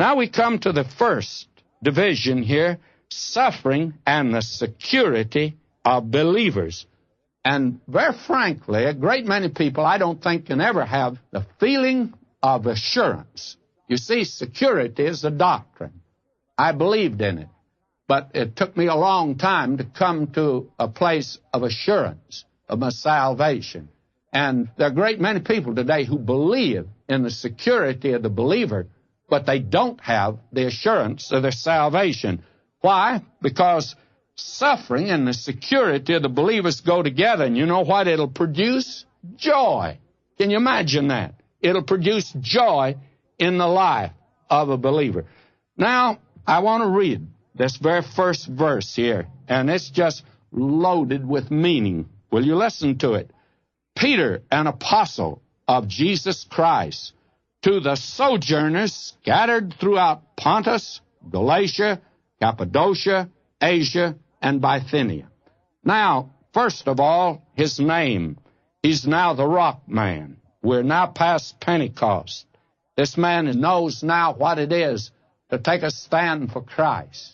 Now we come to the first division here, suffering and the security of believers. And very frankly, a great many people, I don't think, can ever have the feeling of assurance. You see, security is a doctrine. I believed in it. But it took me a long time to come to a place of assurance of my salvation. And there are a great many people today who believe in the security of the believer, but they don't have the assurance of their salvation. Why? Because suffering and the security of the believers go together. And you know what it'll produce? Joy. Can you imagine that? It'll produce joy in the life of a believer. Now, I want to read this very first verse here, and it's just loaded with meaning. Will you listen to it? Peter, an apostle of Jesus Christ, to the sojourners scattered throughout Pontus, Galatia, Cappadocia, Asia, and Bithynia. Now, first of all, his name. He's now the Rock Man. We're now past Pentecost. This man knows now what it is to take a stand for Christ.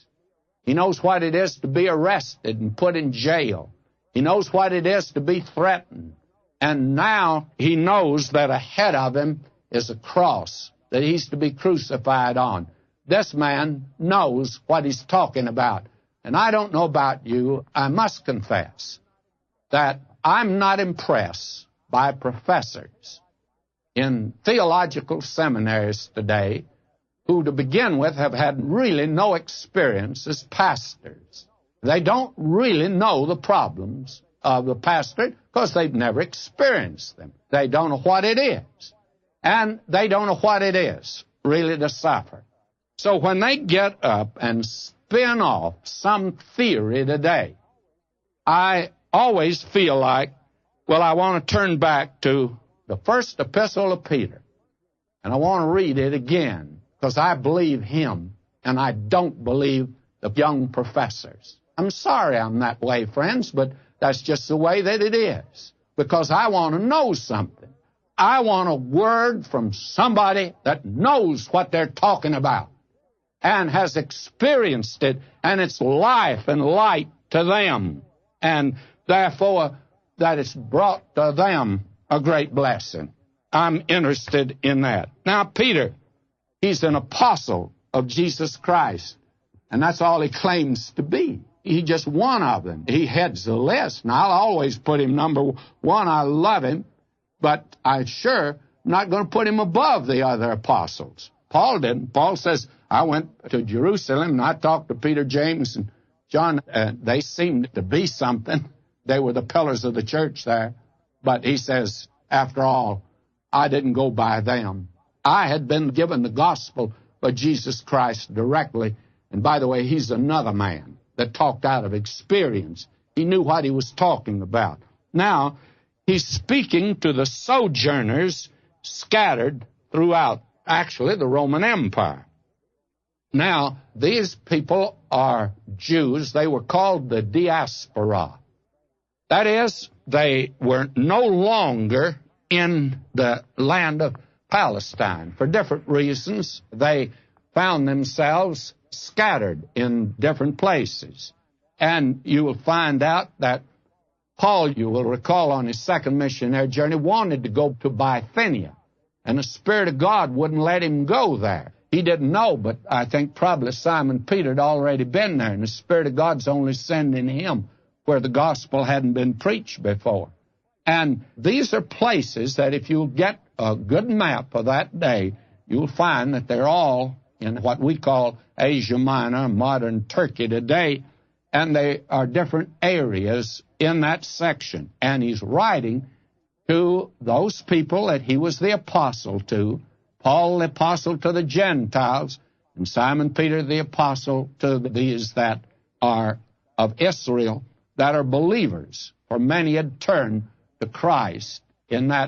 He knows what it is to be arrested and put in jail. He knows what it is to be threatened. And now he knows that ahead of him is a cross that he's to be crucified on. This man knows what he's talking about. And I don't know about you, I must confess that I'm not impressed by professors in theological seminaries today who, to begin with, have had really no experience as pastors. They don't really know the problems of the pastorate because they've never experienced them. They don't know what it is. And they don't know what it is really to suffer. So when they get up and spin off some theory today, I always feel like, well, I want to turn back to the first epistle of Peter. And I want to read it again because I believe him and I don't believe the young professors. I'm sorry I'm that way, friends, but that's just the way that it is. Because I want to know something. I want a word from somebody that knows what they're talking about and has experienced it, and it's life and light to them, and therefore that it's brought to them a great blessing. I'm interested in that. Now, Peter, he's an apostle of Jesus Christ, and that's all he claims to be. He's just one of them. He heads the list, and I'll always put him number one. I love him, but I sure am not going to put him above the other apostles. Paul didn't. Paul says, I went to Jerusalem, and I talked to Peter, James, and John. They seemed to be something. They were the pillars of the church there. But he says, after all, I didn't go by them. I had been given the gospel of Jesus Christ directly. And by the way, he's another man that talked out of experience. He knew what he was talking about. Now, he's speaking to the sojourners scattered throughout, actually, the Roman Empire. Now, these people are Jews. They were called the diaspora. That is, they were no longer in the land of Palestine. For different reasons, they found themselves scattered in different places. And you will find out that Paul, you will recall on his second missionary journey, wanted to go to Bithynia. And the Spirit of God wouldn't let him go there. He didn't know, but I think probably Simon Peter had already been there, and the Spirit of God's only sending him where the gospel hadn't been preached before. And these are places that if you'll get a good map of that day, you'll find that they're all in what we call Asia Minor, modern Turkey today, and they are different areas in that section. And he's writing to those people that he was the apostle to, Paul the apostle to the Gentiles, and Simon Peter the apostle to these that are of Israel, that are believers, for many had turned to Christ in that